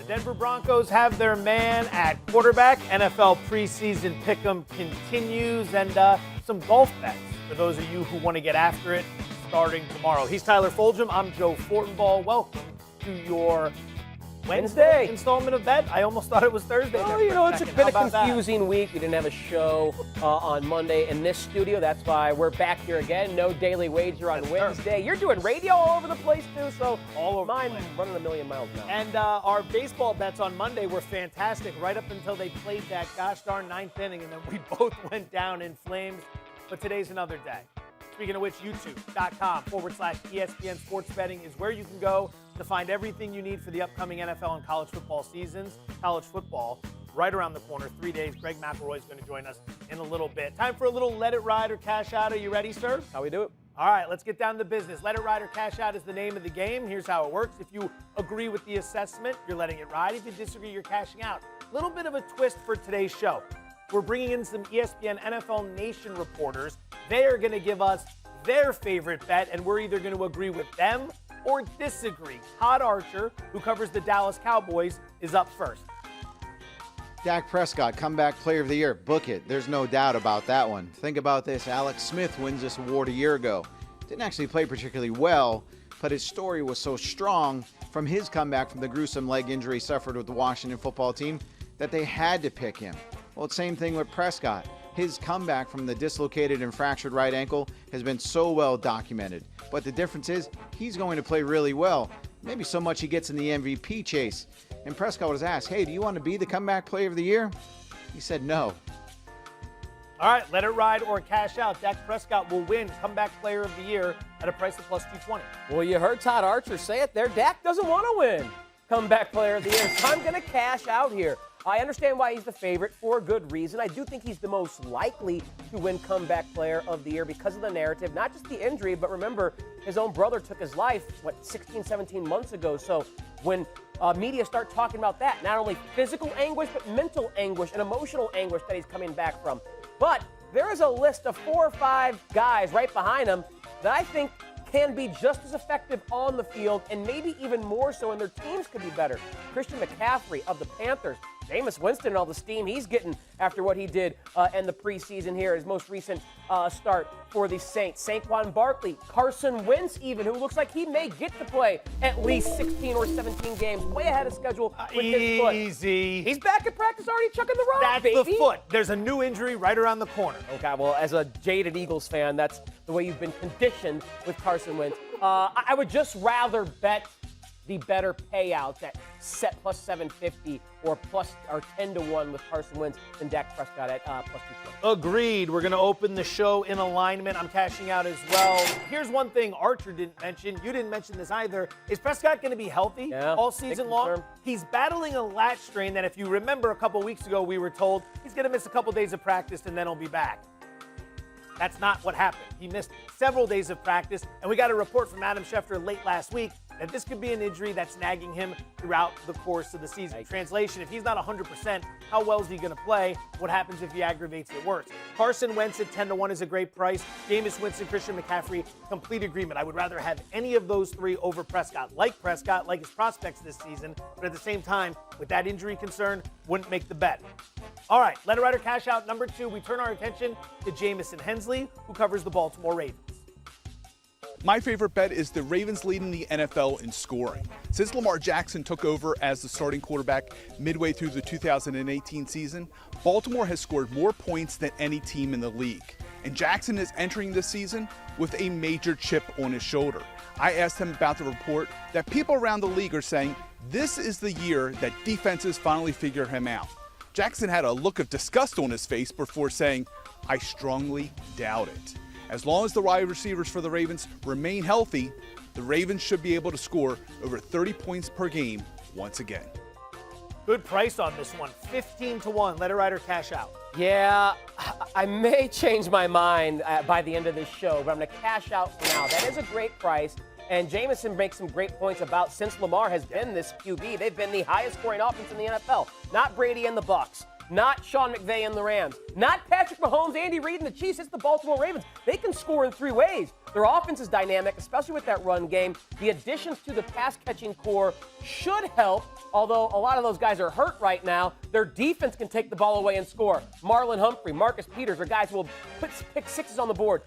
Denver Broncos have their man at quarterback. NFL preseason pick'em continues, and some golf bets for those of you who want to get after it starting tomorrow. He's Tyler Fulghum. I'm Joe Fortenbaugh. Welcome to your Wednesday installment of Bet. I almost thought it was Thursday. Oh, it's been a confusing week. We didn't have a show on Monday in this studio. That's why we're back here again. No daily wager on Wednesday. You're doing radio all over the place, too, so all over mine running a million miles now. And our baseball bets on Monday were fantastic right up until they played that gosh darn ninth inning, and then we both went down in flames. But today's another day. Speaking of which, youtube.com/ESPN Sports Betting is where you can go to find everything you need for the upcoming NFL and college football seasons. College football right around the corner, 3 days. Greg McElroy is going to join us in a little bit. Time for a little Let It Ride or Cash Out. Are you ready, sir? How we do it? All right, let's get down to business. Let It Ride or Cash Out is the name of the game. Here's how it works. If you agree with the assessment, you're letting it ride. If you disagree, you're cashing out. A little bit of a twist for today's show. We're bringing in some ESPN NFL Nation reporters. They are going to give us their favorite bet, and we're either going to agree with them or disagree. Todd Archer, who covers the Dallas Cowboys, is up first. Dak Prescott, comeback player of the year. Book it. There's no doubt about that one. Think about this. Alex Smith wins this award a year ago. Didn't actually play particularly well, but his story was so strong from his comeback from the gruesome leg injury suffered with the Washington football team that they had to pick him. Well, it's same thing with Prescott. His comeback from the dislocated and fractured right ankle has been so well documented. But the difference is he's going to play really well. Maybe so much he gets in the MVP chase. And Prescott was asked, hey, do you want to be the comeback player of the year? He said no. All right, let it ride or cash out. Dak Prescott will win comeback player of the year at a price of plus 220. Well, you heard Todd Archer say it there. Dak doesn't want to win comeback player of the year. So I'm going to cash out here. I understand why he's the favorite for a good reason. I do think he's the most likely to win comeback player of the year because of the narrative, not just the injury, but remember, his own brother took his life, 16, 17 months ago. So when media start talking about that, not only physical anguish, but mental anguish and emotional anguish that he's coming back from. But there is a list of 4 or 5 guys right behind him that I think can be just as effective on the field and maybe even more so, and their teams could be better. Christian McCaffrey of the Panthers, Jameis Winston and all the steam he's getting after what he did in the preseason here, his most recent start for the Saints. Saquon Barkley, Carson Wentz even, who looks like he may get to play at least 16 or 17 games, way ahead of schedule with his foot. Easy. He's back at practice already chucking the rock, That's baby. the foot. There's a new injury right around the corner. Okay, well, as a jaded Eagles fan, that's the way you've been conditioned with Carson Wentz. I would just rather bet the better payouts at set plus 750 or 10-1 with Carson Wentz than Dak Prescott at plus 220. Agreed. We're going to open the show in alignment. I'm cashing out as well. Here's one thing Archer didn't mention. You didn't mention this either. Is Prescott going to be healthy all season long? He's battling a lat strain that, if you remember a couple weeks ago, we were told he's going to miss a couple days of practice and then he'll be back. That's not what happened. He missed several days of practice, and we got a report from Adam Schefter late last week that this could be an injury that's nagging him throughout the course of the season. Translation, if he's not 100%, how well is he going to play? What happens if he aggravates it worse? Carson Wentz at 10-1 is a great price. Jameis Winston, Christian McCaffrey, complete agreement. I would rather have any of those three over Prescott. Like his prospects this season, but at the same time, with that injury concern, wouldn't make the bet. All right, let it ride or cash out. Number 2, we turn our attention to Jamison Hensley, who covers the Baltimore Ravens. My favorite bet is the Ravens leading the NFL in scoring. Since Lamar Jackson took over as the starting quarterback midway through the 2018 season, Baltimore has scored more points than any team in the league. And Jackson is entering this season with a major chip on his shoulder. I asked him about the report that people around the league are saying this is the year that defenses finally figure him out. Jackson had a look of disgust on his face before saying, I strongly doubt it. As long as the wide receivers for the Ravens remain healthy, the Ravens should be able to score over 30 points per game once again. Good price on this one, 15-1. Let it ride or cash out. Yeah, I may change my mind by the end of this show, but I'm going to cash out for now. That is a great price. And Jameson makes some great points about since Lamar has been this QB, they've been the highest scoring offense in the NFL. Not Brady and the Bucs, not Sean McVay and the Rams, not Patrick Mahomes, Andy Reid, and the Chiefs. It's the Baltimore Ravens. They can score in 3 ways. Their offense is dynamic, especially with that run game. The additions to the pass-catching core should help, although a lot of those guys are hurt right now. Their defense can take the ball away and score. Marlon Humphrey, Marcus Peters are guys who will put pick sixes on the board.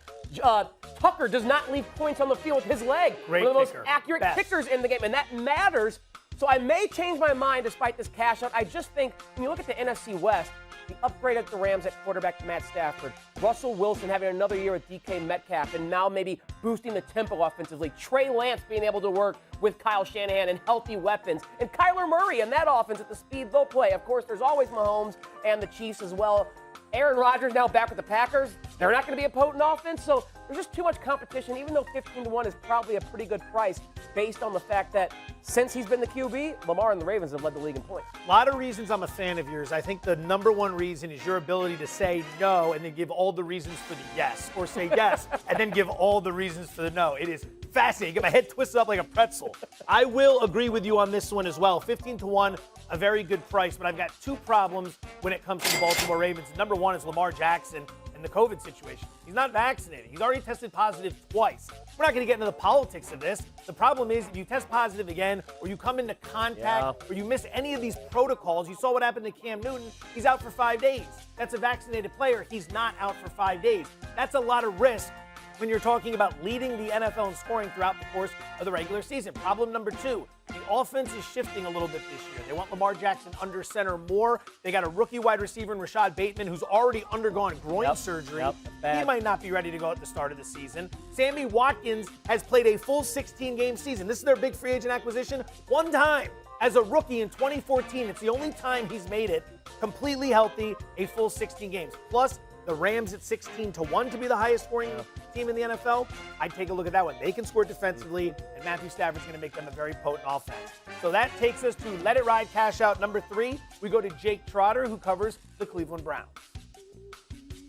Tucker does not leave points on the field with his leg. Great One of the most kicker. accurate Best. kickers in the game, and that matters. So I may change my mind despite this cash out. I just think when you look at the NFC West, the upgrade at the Rams at quarterback to Matt Stafford, Russell Wilson having another year with DK Metcalf, and now maybe boosting the tempo offensively, Trey Lance being able to work with Kyle Shanahan and healthy weapons, and Kyler Murray and that offense at the speed they'll play. Of course, there's always Mahomes and the Chiefs as well. Aaron Rodgers now back with the Packers. They're not going to be a potent offense, so there's just too much competition, even though 15-1 is probably a pretty good price based on the fact that since he's been the QB, Lamar and the Ravens have led the league in points. A lot of reasons I'm a fan of yours. I think the number one reason is your ability to say no and then give all the reasons for the yes, or say yes and then give all the reasons for the no. It is fascinating. Get my head twisted up like a pretzel. I will agree with you on this one as well. 15-1, a very good price, but I've got 2 problems when it comes to the Baltimore Ravens. Number one is Lamar Jackson and the COVID situation. He's not vaccinated. He's already tested positive twice. We're not going to get into the politics of this. The problem is if you test positive again, or you come into contact, or you miss any of these protocols, you saw what happened to Cam Newton, he's out for 5 days. That's a vaccinated player. He's not out for 5 days. That's a lot of risk when you're talking about leading the NFL in scoring throughout the course of the regular season. Problem number 2, the offense is shifting a little bit this year. They want Lamar Jackson under center more. They got a rookie wide receiver in Rashad Bateman who's already undergone groin surgery. He might not be ready to go at the start of the season. Sammy Watkins has played a full 16-game season. This is their big free agent acquisition. One time as a rookie in 2014. It's the only time he's made it completely healthy, a full 16 games. Plus, the Rams at 16-1 to be the highest scoring team in the NFL. I'd take a look at that one. They can score defensively, and Matthew Stafford's going to make them a very potent offense. So that takes us to Let It Ride cash out number 3. We go to Jake Trotter, who covers the Cleveland Browns.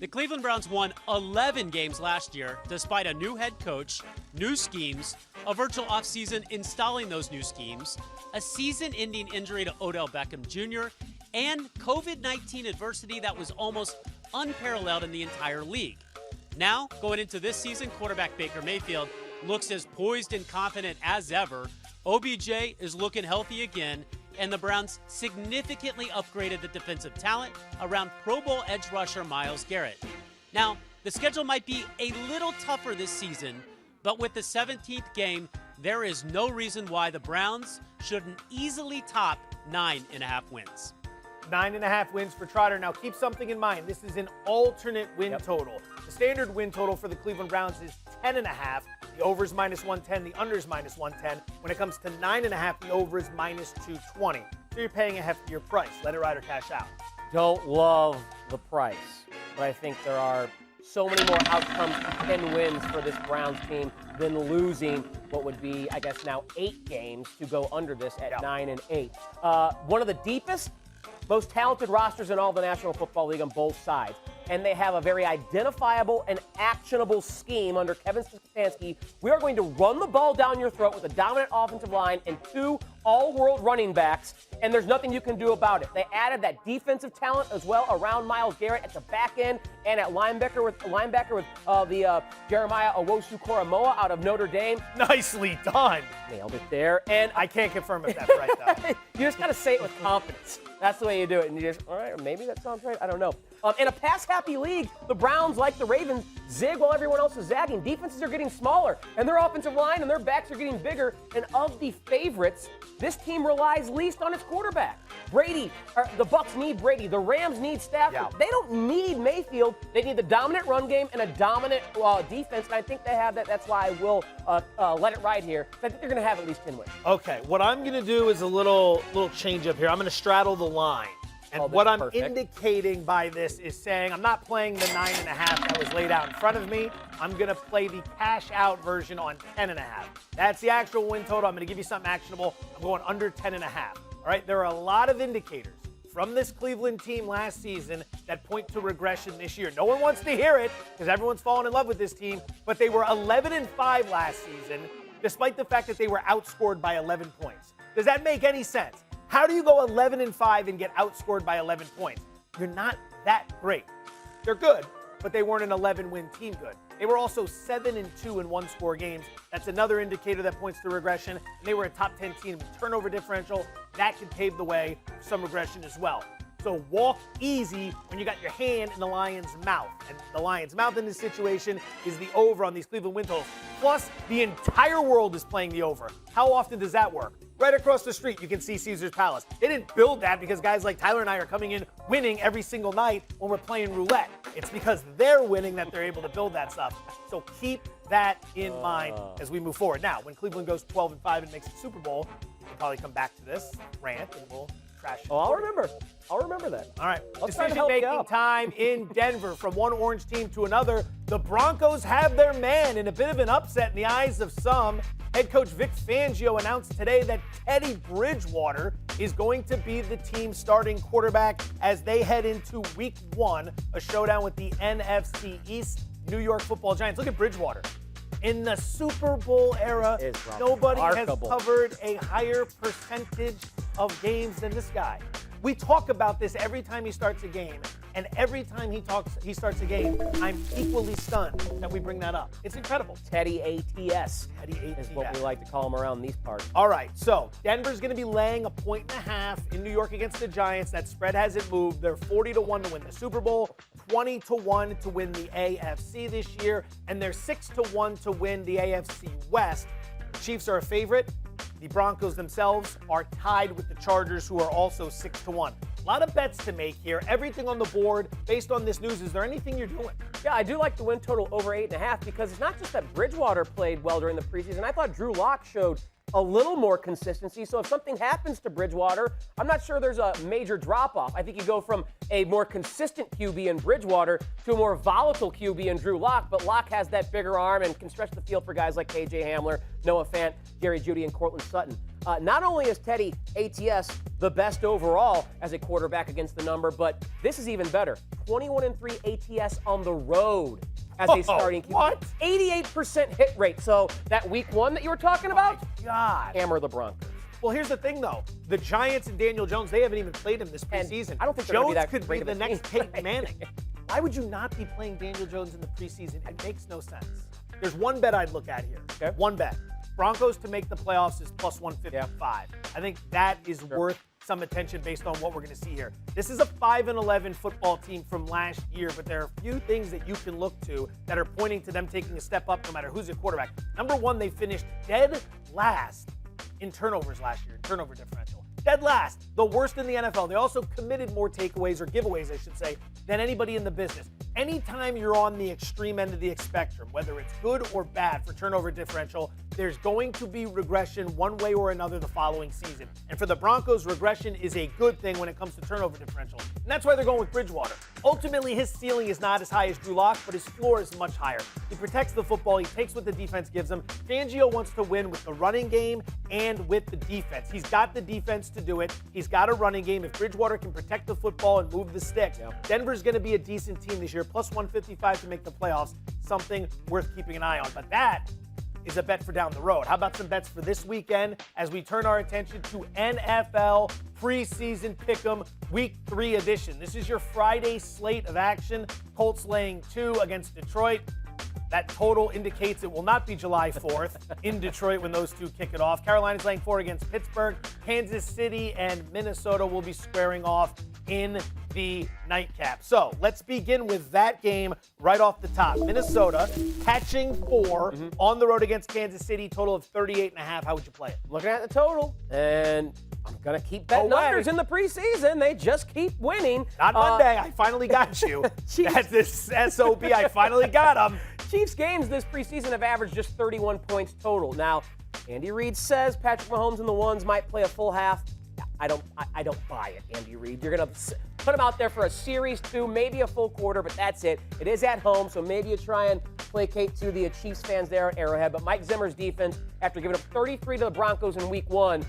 The Cleveland Browns won 11 games last year, despite a new head coach, new schemes, a virtual offseason installing those new schemes, a season-ending injury to Odell Beckham Jr., and COVID-19 adversity that was almost unparalleled in the entire league. Now, going into this season, quarterback Baker Mayfield looks as poised and confident as ever. OBJ is looking healthy again, and the Browns significantly upgraded the defensive talent around Pro Bowl edge rusher Myles Garrett. Now, the schedule might be a little tougher this season, but with the 17th game, there is no reason why the Browns shouldn't easily top 9.5 wins. 9.5 wins for Trotter. Now, keep something in mind. This is an alternate win total. The standard win total for the Cleveland Browns is 10.5. The over is -110. The under is -110. When it comes to 9.5, the over is -220. So you're paying a heftier price. Let it ride or cash out. Don't love the price, but I think there are so many more outcomes to 10 wins for this Browns team than losing what would be, I guess, now 8 games to go under this at 9-8. One of the deepest, most talented rosters in all the National Football League on both sides. And they have a very identifiable and actionable scheme under Kevin Stefanski. We are going to run the ball down your throat with a dominant offensive line and 2 all-world running backs, and there's nothing you can do about it. They added that defensive talent as well around Myles Garrett at the back end and at linebacker with the Jeremiah Owusu-Koramoah out of Notre Dame. Nicely done. Nailed it there. And I can't confirm if that's right, though. You just got to say it with confidence. That's the way you do it. And you just, all right, maybe that sounds right. I don't know. In a pass-happy league, the Browns, like the Ravens, zig while everyone else is zagging. Defenses are getting smaller, and their offensive line and their backs are getting bigger. And of the favorites, this team relies least on its quarterback. The Bucs need Brady. The Rams need Stafford. Yeah. They don't need Mayfield. They need the dominant run game and a dominant defense, and I think they have that. That's why I will let it ride here. I think they're going to have at least 10 wins. Okay, what I'm going to do is a little change up here. I'm going to straddle the line. And what I'm indicating by this is saying I'm not playing the 9.5 that was laid out in front of me. I'm going to play the cash-out version on 10.5. That's the actual win total. I'm going to give you something actionable. I'm going under 10.5. All right, there are a lot of indicators from this Cleveland team last season that point to regression this year. No one wants to hear it because everyone's fallen in love with this team, but they were 11-5 last season, despite the fact that they were outscored by 11 points. Does that make any sense? How do you go 11-5 and get outscored by 11 points? you're not that great. They're good, but they weren't an 11-win team good. They were also 7-2 in one-score games. That's another indicator that points to regression. And they were a top 10 team in turnover differential. That could pave the way for some regression as well. So walk easy when you got your hand in the Lions' mouth. And the Lions' mouth in this situation is the over on these Cleveland win totals. Plus, the entire world is playing the over. How often does that work? Right across the street, you can see Caesar's Palace. They didn't build that because guys like Tyler and I are coming in winning every single night when we're playing roulette. It's because they're winning that they're able to build that stuff. So keep that in mind as we move forward. Now, when Cleveland goes 12-5 and makes the Super Bowl, we'll probably come back to this rant and we'll trash it. Oh, I'll remember. I'll remember that. All right. Decision-making time in Denver from one orange team to another. The Broncos have their man in a bit of an upset in the eyes of some. Head coach Vic Fangio announced today that Teddy Bridgewater is going to be the team's starting quarterback as they head into Week 1, a showdown with the NFC East New York Football Giants. Look at Bridgewater. In the Super Bowl era, nobody has covered a higher percentage of games than this guy. We talk about this every time he starts a game, and every time he starts a game, I'm equally stunned that we bring that up. It's incredible. Teddy ATS. Teddy ATS is what we like to call him around these parts. All right, so Denver's going to be laying 1.5 in New York against the Giants. That spread hasn't moved. They're 40-1 to win the Super Bowl, 20-1 to win the AFC this year, and they're 6-1 to win the AFC West. The Chiefs are a favorite. The Broncos themselves are tied with the Chargers, who are also 6-1. A lot of bets to make here. Everything on the board based on this news. Is there anything you're doing? Yeah, I do like the win total over 8.5 because it's not just that Bridgewater played well during the preseason. I thought Drew Lock showed a little more consistency. So if something happens to Bridgewater, I'm not sure there's a major drop-off. I think you go from a more consistent QB in Bridgewater to a more volatile QB in Drew Lock, but Lock has that bigger arm and can stretch the field for guys like KJ Hamler, Noah Fant, Jerry Jeudy, and Cortland Sutton. Not only is Teddy ATS the best overall as a quarterback against the number, but this is even better. 21-3 ATS on the road as a starting QB. What? 88% hit rate. So that Week 1 that you were talking about, God. hammer the Broncos. Well, here's the thing, though. The Giants and Daniel Jones, they haven't even played him this preseason. I don't think Jones that could great be of the a next team. Peyton Manning. Why would you not be playing Daniel Jones in the preseason? It makes no sense. There's one bet I'd look at here. Okay. One bet. Broncos to make the playoffs is plus 155. I think that is worth some attention based on what we're going to see here. This is a 5-11 football team from last year, but there are a few things that you can look to that are pointing to them taking a step up no matter who's at quarterback. Number one, they finished dead last in turnovers last year, in turnover differential. Dead last, the worst in the NFL. They also committed more takeaways or giveaways, I should say, than anybody in the business. Anytime you're on the extreme end of the spectrum, whether it's good or bad for turnover differential, there's going to be regression one way or another the following season. And for the Broncos, regression is a good thing when it comes to turnover differential. And that's why they're going with Bridgewater. Ultimately, his ceiling is not as high as Drew Lock, but his floor is much higher. He protects the football. He takes what the defense gives him. Fangio wants to win with the running game and with the defense. He's got the defense to do it. He's got a running game. If Bridgewater can protect the football and move the stick, Denver's going to be a decent team this year. Plus 155 to make the playoffs. Something worth keeping an eye on. But that is a bet for down the road. How about some bets for this weekend as we turn our attention to NFL preseason pick'em Week 3 edition. This is your Friday slate of action. Colts laying 2 against Detroit. That total indicates it will not be July 4th in Detroit when those two kick it off. Carolina's laying 4 against Pittsburgh. Kansas City and Minnesota will be squaring off in the nightcap. So let's begin with that game right off the top. Minnesota catching 4 on the road against Kansas City, total of 38.5. How would you play it? Looking at the total, and I'm going to keep betting unders in the preseason. They just keep winning. Not Monday. I finally got you. That's this SOB. I finally got them. Chiefs games this preseason have averaged just 31 points total. Now, Andy Reid says Patrick Mahomes and the ones might play a full half. I don't buy it, Andy Reid. You're going to put him out there for a series 2, maybe a full quarter, but that's it. It is at home, so maybe you try and placate to the Chiefs fans there at Arrowhead. But Mike Zimmer's defense, after giving up 33 to the Broncos in Week 1,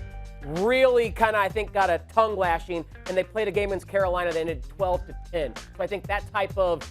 really kind of, I think, got a tongue lashing, and they played a game against Carolina that ended 12-10. So I think that type of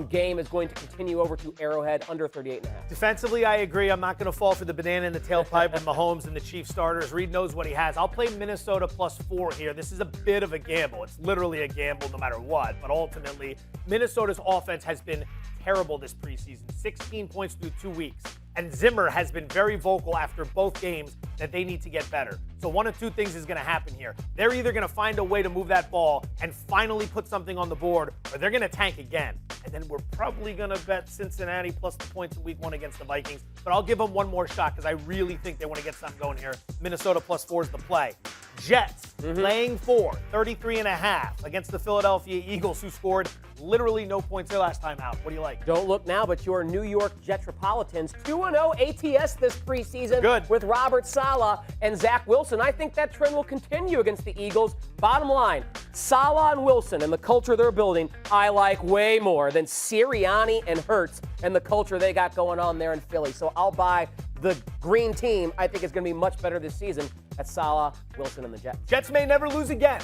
game is going to continue over to Arrowhead under 38.5. Defensively, I agree. I'm not going to fall for the banana in the tailpipe with Mahomes and the Chiefs starters. Reed knows what he has. I'll play Minnesota +4 here. This is a bit of a gamble. It's literally a gamble no matter what. But ultimately, Minnesota's offense has been terrible this preseason. 16 points through 2 weeks. And Zimmer has been very vocal after both games that they need to get better. So one of two things is going to happen here. They're either going to find a way to move that ball and finally put something on the board, or they're going to tank again. And then we're probably going to bet Cincinnati plus the points in week 1 against the Vikings. But I'll give them one more shot because I really think they want to get something going here. Minnesota +4 is the play. Jets laying 4, 33.5 against the Philadelphia Eagles, who scored literally no points their last time out. What do you like? Don't look now, but your New York Jetropolitans 2-0 ATS this preseason. Good. With Robert Saleh and Zach Wilson. I think that trend will continue against the Eagles. Bottom line, Saleh and Wilson and the culture they're building, I like way more than Sirianni and Hurts and the culture they got going on there in Philly. So I'll buy the green team. I think it's going to be much better this season. That's Saleh, Wilson, and the Jets. Jets may never lose again.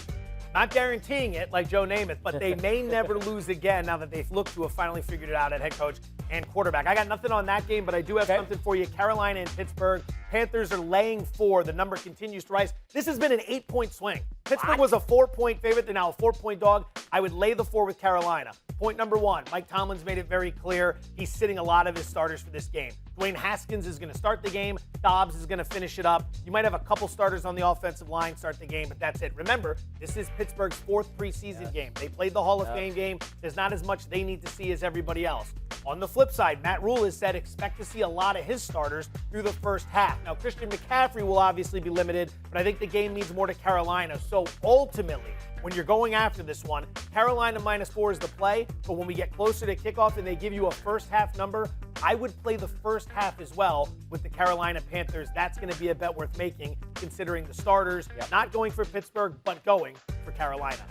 Not guaranteeing it like Joe Namath, but they may never lose again now that they've looked to have finally figured it out at head coach and quarterback. I got nothing on that game, but I do have something for you. Carolina and Pittsburgh. Panthers are laying 4. The number continues to rise. This has been an 8-point swing. Pittsburgh was a 4-point favorite. They're now a 4-point dog. I would lay the 4 with Carolina. Point number 1, Mike Tomlin's made it very clear he's sitting a lot of his starters for this game. Dwayne Haskins is going to start the game. Dobbs is going to finish it up. You might have a couple starters on the offensive line start the game, but that's it. Remember, this is Pittsburgh's 4th preseason game. They played the Hall of Fame game. There's not as much they need to see as everybody else. On the flip side, Matt Rule has said expect to see a lot of his starters through the first half. Now, Christian McCaffrey will obviously be limited, but I think the game means more to Carolina. So ultimately, when you're going after this one, Carolina -4 is the play, but when we get closer to kickoff and they give you a first half number, I would play the first half as well with the Carolina Panthers. That's going to be a bet worth making considering the starters, not going for Pittsburgh, but going for Carolina.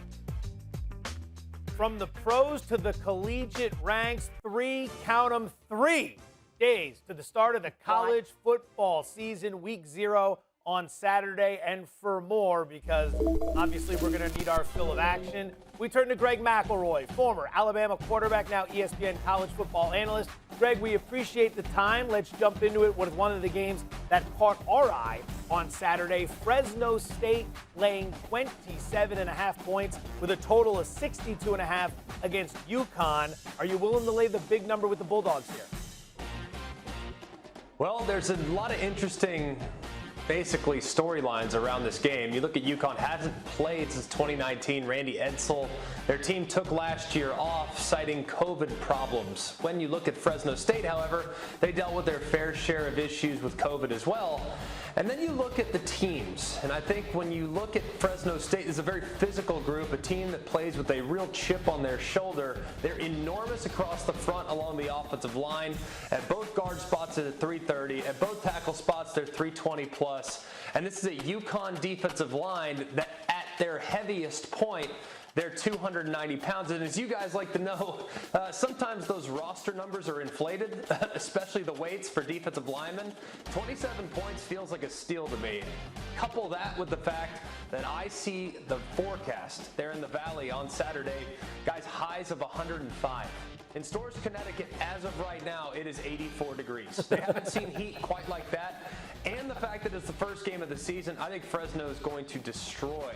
From the pros to the collegiate ranks, 3 days to the start of the college football season, week 0 on Saturday. And for more, because obviously we're going to need our fill of action, we turn to Greg McElroy, former Alabama quarterback, now ESPN college football analyst. Greg, we appreciate the time. Let's jump into it with one of the games that caught our eye on Saturday. Fresno State laying 27.5 points with a total of 62.5 against UConn. Are you willing to lay the big number with the Bulldogs here? Well, there's a lot of interesting basically storylines around this game. You look at UConn, hasn't played since 2019. Randy Edsall, their team took last year off, citing COVID problems. When you look at Fresno State, however, they dealt with their fair share of issues with COVID as well. And then you look at the teams, and I think when you look at Fresno State, it's a very physical group, a team that plays with a real chip on their shoulder. They're enormous across the front along the offensive line. At both guard spots, they're at 330. At both tackle spots, they're 320 plus. And this is a UConn defensive line that at their heaviest point, they're 290 pounds. And as you guys like to know, sometimes those roster numbers are inflated, especially the weights for defensive linemen. 27 points feels like a steal to me. Couple that with the fact that I see the forecast there in the Valley on Saturday, guys, highs of 105. In Storrs, Connecticut, as of right now, it is 84 degrees. They haven't seen heat quite like that. And the fact that it's the first game of the season, I think Fresno is going to destroy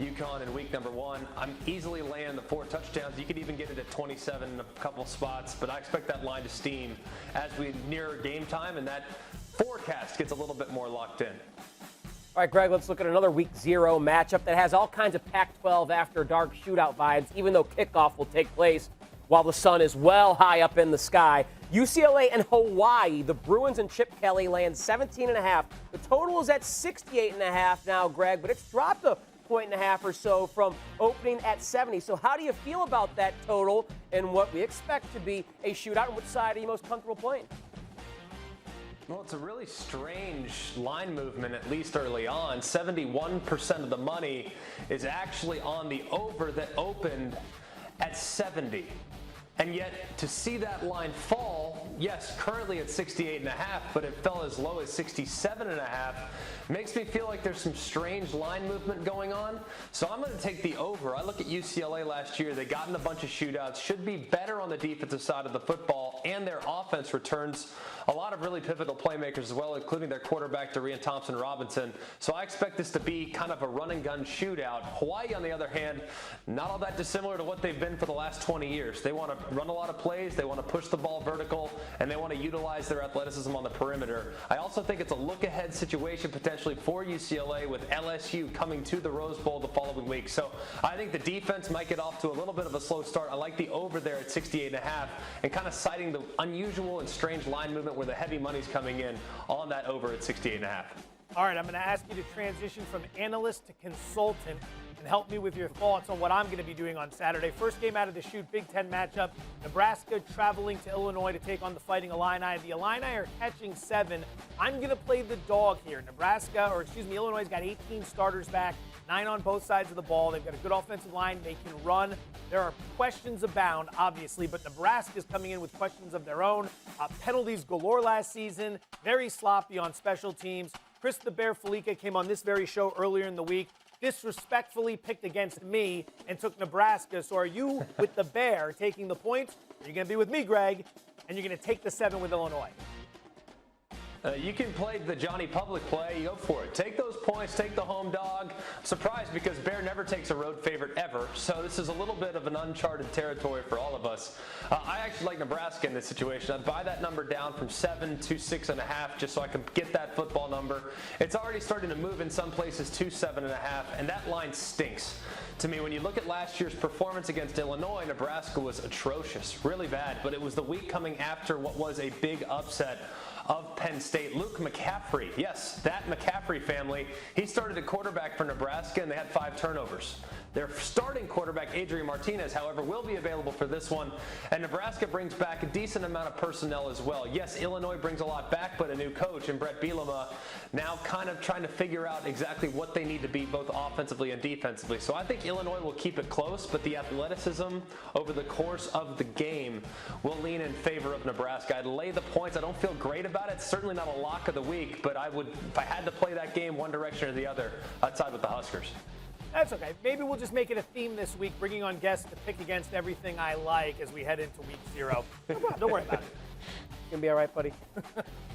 UConn in week number 1. I'm easily laying the 4 touchdowns. You could even get it at 27 in a couple spots, but I expect that line to steam as we near game time and that forecast gets a little bit more locked in. All right, Greg, let's look at another week 0 matchup that has all kinds of Pac-12 after dark shootout vibes, even though kickoff will take place while the sun is well high up in the sky. UCLA and Hawaii, the Bruins and Chip Kelly laying 17.5. The total is at 68.5 now, Greg, but it's dropped a 1.5 or so from opening at 70. So how do you feel about that total and what we expect to be a shootout, and which side are you most comfortable playing? Well, it's a really strange line movement, at least early on. 71% of the money is actually on the over that opened at 70. And yet, to see that line fall yes, currently at 68.5, but it fell as low as 67.5. Makes me feel like there's some strange line movement going on. So I'm going to take the over. I look at UCLA last year. They got in a bunch of shootouts, should be better on the defensive side of the football, and their offense returns a lot of really pivotal playmakers as well, including their quarterback, Dorian Thompson-Robinson. So I expect this to be kind of a run-and-gun shootout. Hawaii, on the other hand, not all that dissimilar to what they've been for the last 20 years. They want to run a lot of plays, they want to push the ball vertical, and they want to utilize their athleticism on the perimeter. I also think it's a look-ahead situation potentially for UCLA with LSU coming to the Rose Bowl the following week. So I think the defense might get off to a little bit of a slow start. I like the over there at 68.5 and kind of citing the unusual and strange line movement where the heavy money's coming in on that over at 68.5. All right, I'm going to ask you to transition from analyst to consultant and help me with your thoughts on what I'm going to be doing on Saturday. First game out of the chute, Big Ten matchup. Nebraska traveling to Illinois to take on the Fighting Illini. The Illini are catching 7. I'm going to play the dog here. Illinois has got 18 starters back, 9 on both sides of the ball. They've got a good offensive line. They can run. There are questions abound, obviously, but Nebraska's coming in with questions of their own. Penalties galore last season. Very sloppy on special teams. Chris the Bear Felica came on this very show earlier in the week, disrespectfully picked against me and took Nebraska. So are you with the Bear taking the points? Or are you going to be with me, Greg, and you're going to take the 7 with Illinois? You can play the Johnny Public play. Go for it. Take those points. Take the home dog. Surprised because Bear never takes a road favorite ever. So this is a little bit of an uncharted territory for all of us. I actually like Nebraska in this situation. I'd buy that number down from 7 to 6.5 just so I can get that football number. It's already starting to move in some places to 7.5, and that line stinks. To me, when you look at last year's performance against Illinois, Nebraska was atrocious, really bad. But it was the week coming after what was a big upset of Penn State. Luke McCaffrey, yes, that McCaffrey family, he started at quarterback for Nebraska, and they had 5 turnovers. Their starting quarterback, Adrian Martinez, however, will be available for this one, and Nebraska brings back a decent amount of personnel as well. Yes, Illinois brings a lot back, but a new coach in Brett Bielema now kind of trying to figure out exactly what they need to be both offensively and defensively. So I think Illinois will keep it close, but the athleticism over the course of the game will lean in favor of Nebraska. I'd lay the points. I don't feel great about it. It's certainly not a lock of the week, but I would, if I had to play that game one direction or the other, I'd side with the Huskers. That's okay. Maybe we'll just make it a theme this week, bringing on guests to pick against everything I like as we head into week 0. Don't worry about it. Gonna be all right, buddy.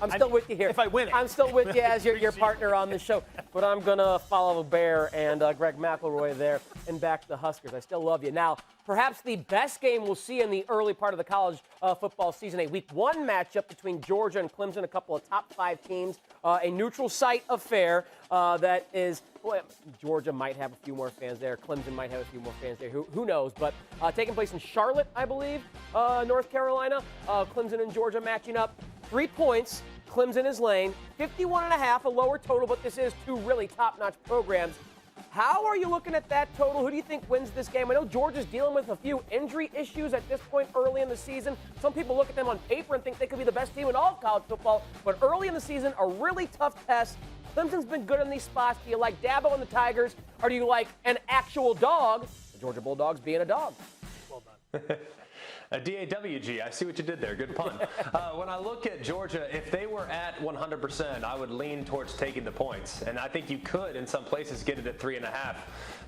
I'm still with you here. If I win it. I'm still with you as your partner on the show. But I'm gonna follow Bear and Greg McElroy there and back the Huskers. I still love you. Now, perhaps the best game we'll see in the early part of the college football season, a week 1 matchup between Georgia and Clemson, a couple of top 5 teams, a neutral site affair that is, well, Georgia might have a few more fans there. Clemson might have a few more fans there. Who knows? But taking place in Charlotte, I believe, North Carolina. Clemson and Georgia matching up. 3 points. Clemson is laying 51.5, a lower total, but this is 2 really top-notch programs. How are you looking at that total? Who do you think wins this game? I know Georgia's dealing with a few injury issues at this point early in the season. Some people look at them on paper and think they could be the best team in all of college football, but early in the season, a really tough test. Clemson's been good in these spots. Do you like Dabo and the Tigers, or do you like an actual dog, the Georgia Bulldogs being a dog? Well done. A DAWG. I see what you did there. Good pun. When I look at Georgia, if they were at 100%, I would lean towards taking the points. And I think you could, in some places, get it at 3.5.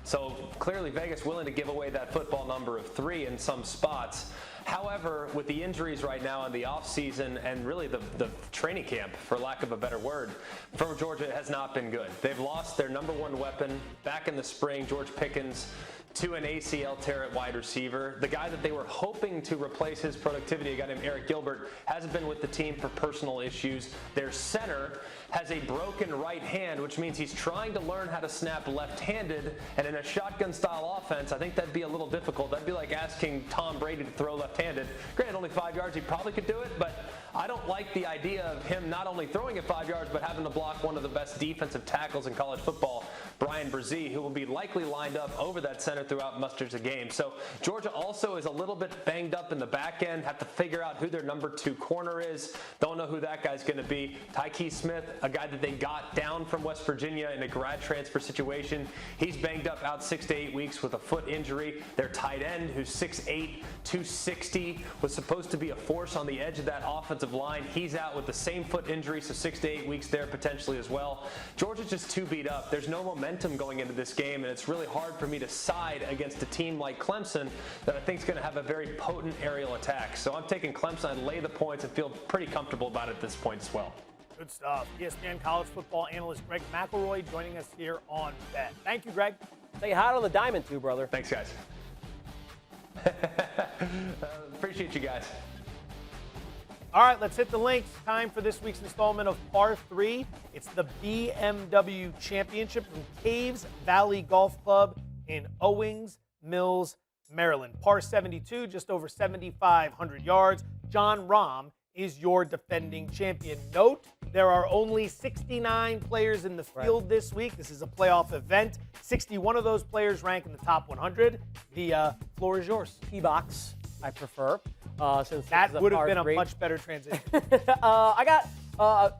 So clearly Vegas willing to give away that football number of 3 in some spots. However, with the injuries right now in the offseason and really the training camp, for lack of a better word, for Georgia has not been good. They've lost their number 1 weapon back in the spring, George Pickens, to an ACL tear at wide receiver. The guy that they were hoping to replace his productivity, a guy named Eric Gilbert, hasn't been with the team for personal issues. Their center has a broken right hand, which means he's trying to learn how to snap left-handed, and in a shotgun-style offense, I think that'd be a little difficult. That'd be like asking Tom Brady to throw left-handed. Granted, only 5 yards, he probably could do it, but I don't like the idea of him not only throwing it 5 yards, but having to block one of the best defensive tackles in college football, Brian Brzee, who will be likely lined up over that center throughout much of the game. So Georgia also is a little bit banged up in the back end, have to figure out who their number 2 corner is. Don't know who that guy's going to be. Tyke Smith, a guy that they got down from West Virginia in a grad transfer situation. He's banged up out 6 to 8 weeks with a foot injury. Their tight end, who's 6'8", 260, was supposed to be a force on the edge of that offensive offensive line. He's out with the same foot injury, so 6 to 8 weeks there potentially as well. Georgia's just too beat up. There's no momentum going into this game, and it's really hard for me to side against a team like Clemson that I think is going to have a very potent aerial attack. So I'm taking Clemson. I lay the points and feel pretty comfortable about it at this point as well. Good stuff. ESPN college football analyst Greg McElroy joining us here on Bet. Thank you, Greg. Stay hot on the diamond too, brother. Thanks, guys. Appreciate you guys. All right, let's hit the links. Time for this week's installment of Par 3. It's the BMW Championship from Caves Valley Golf Club in Owings Mills, Maryland. Par 72, just over 7,500 yards. John Rahm is your defending champion. Note, there are only 69 players in the field this week. This is a playoff event. 61 of those players rank in the top 100. The floor is yours. T-box, I prefer. Since that would have been a much better transition. I got,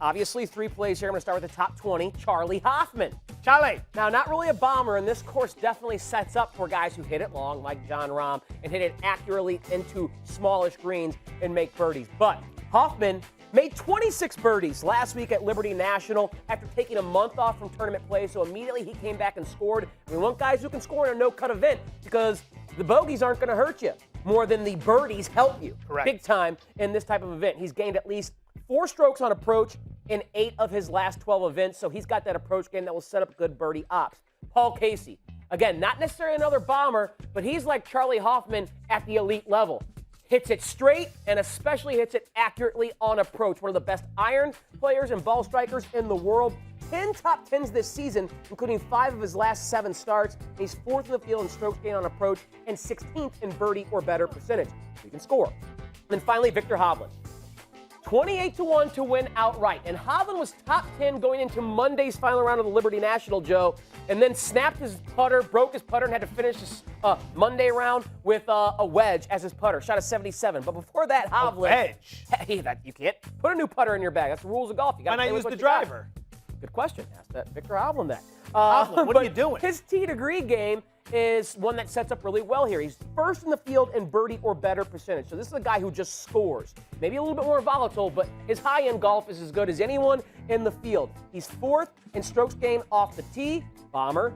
obviously, 3 plays here. I'm going to start with the top 20. Charlie Hoffman. Charlie. Now, not really a bomber, and this course definitely sets up for guys who hit it long, like John Rahm, and hit it accurately into smallish greens and make birdies. But Hoffman made 26 birdies last week at Liberty National after taking a month off from tournament play, so immediately he came back and scored. We want guys who can score in a no-cut event because the bogeys aren't going to hurt you more than the birdies help you. Correct. Big time in this type of event. He's gained at least 4 strokes on approach in 8 of his last 12 events, so he's got that approach game that will set up good birdie ops. Paul Casey, again, not necessarily another bomber, but he's like Charlie Hoffman at the elite level. Hits it straight and especially hits it accurately on approach. One of the best iron players and ball strikers in the world. 10 top 10s this season, including 5 of his last 7 starts. He's 4th in the field in strokes gained on approach and 16th in birdie or better percentage. He can score. And then finally, Victor Hovland. 28-1 to win outright. And Hovland was top 10 going into Monday's final round of the Liberty National, Joe, and then snapped his putter, broke his putter, and had to finish his Monday round with a wedge as his putter. Shot a 77. But before that, Hovland. A wedge? Hey, you can't put a new putter in your bag. That's the rules of golf. You got to Why not use the driver? Good question. Ask that Victor Hovland that. Hovland, what are you doing? His tee degree game is one that sets up really well here. He's first in the field in birdie or better percentage. So this is a guy who just scores. Maybe a little bit more volatile, but his high-end golf is as good as anyone in the field. He's 4th in strokes gained off the tee, bomber's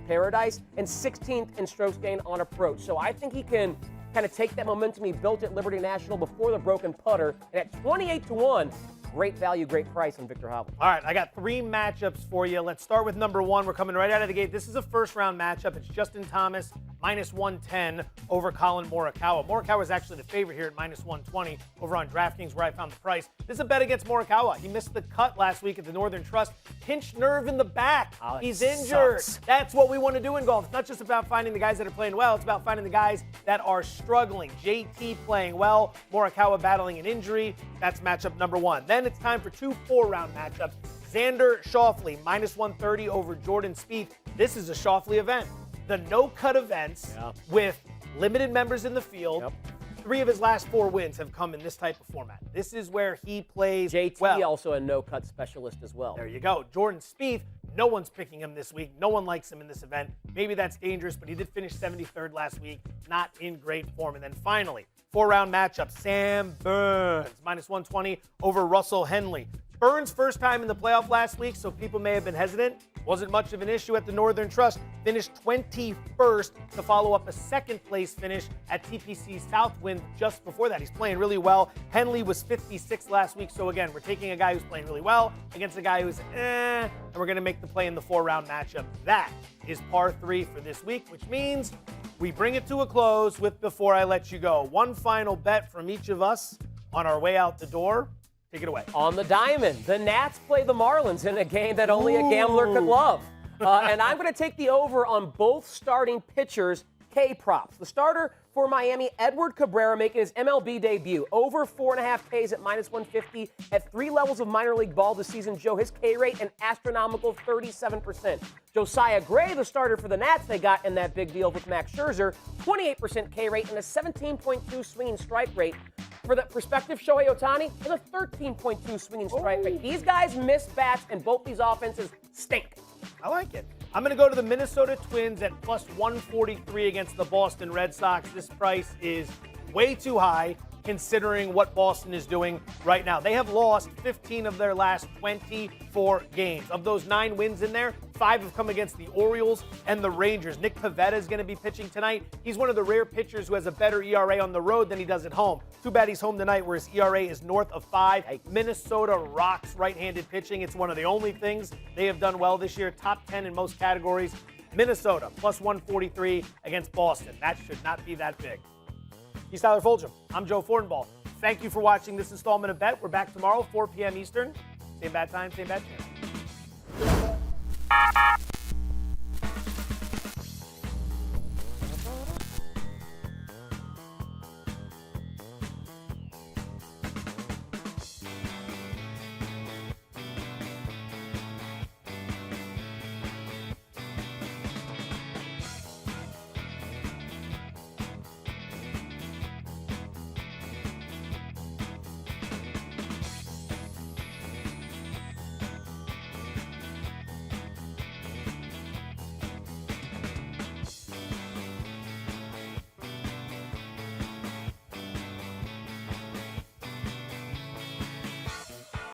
paradise, and 16th in strokes gained on approach. So I think he can kind of take that momentum he built at Liberty National before the broken putter. And at 28-1, great value, great price on Victor Hovland. All right, I got 3 matchups for you. Let's start with number 1. We're coming right out of the gate. This is a first-round matchup. It's Justin Thomas, -110 over Colin Morikawa. Morikawa is actually the favorite here at -120 over on DraftKings, where I found the price. This is a bet against Morikawa. He missed the cut last week at the Northern Trust. Pinched nerve in the back. Oh, he's injured. Sucks. That's what we want to do in golf. It's not just about finding the guys that are playing well. It's about finding the guys that are struggling. JT playing well, Morikawa battling an injury. That's matchup number 1. Then it's time for 2 4-round matchups. Xander Schauffele, -130 over Jordan Spieth. This is a Schauffele event. The no-cut events with limited members in the field. Yep. 3 of his last 4 wins have come in this type of format. This is where he plays JT well. also a no-cut specialist as well. There you go. Jordan Spieth, no one's picking him this week. No one likes him in this event. Maybe that's dangerous, but he did finish 73rd last week. Not in great form. And then finally, 4-round matchup. Sam Burns, -120 over Russell Henley. Burns' first time in the playoff last week, so people may have been hesitant. Wasn't much of an issue at the Northern Trust. Finished 21st to follow up a second-place finish at TPC Southwind just before that. He's playing really well. Henley was 56th last week, so again, we're taking a guy who's playing really well against a guy who's and we're going to make the play in the 4-round matchup. That is Par 3 for this week, which means we bring it to a close with Before I Let You Go. One final bet from each of us on our way out the door. Take it away. On the diamond, the Nats play the Marlins in a game that only a gambler could love. And I'm going to take the over on both starting pitchers' K props. The starter for Miami, Edward Cabrera, making his MLB debut. Over 4.5 Ks at -150 at 3 levels of minor league ball this season. Joe, his K rate an astronomical 37%. Josiah Gray, the starter for the Nats, they got in that big deal with Max Scherzer, 28% K rate and a 17.2 swinging strike rate. For the perspective, Shohei Ohtani has a 13.2 swinging strike rate. These guys miss bats, and both these offenses stink. I like it. I'm going to go to the Minnesota Twins at +143 against the Boston Red Sox. This price is way too high. considering what Boston is doing right now. They have lost 15 of their last 24 games. Of those 9 wins in there, 5 have come against the Orioles and the Rangers. Nick Pivetta is going to be pitching tonight. He's one of the rare pitchers who has a better ERA on the road than he does at home. Too bad he's home tonight where his ERA is north of 5. Minnesota rocks right-handed pitching. It's one of the only things they have done well this year. Top 10 in most categories. Minnesota, plus 143 against Boston. That should not be that big. He's Tyler Fulghum. I'm Joe Fortenbaugh. Thank you for watching this installment of Bet. We're back tomorrow, 4 p.m. Eastern. Same bad time, same bad chance.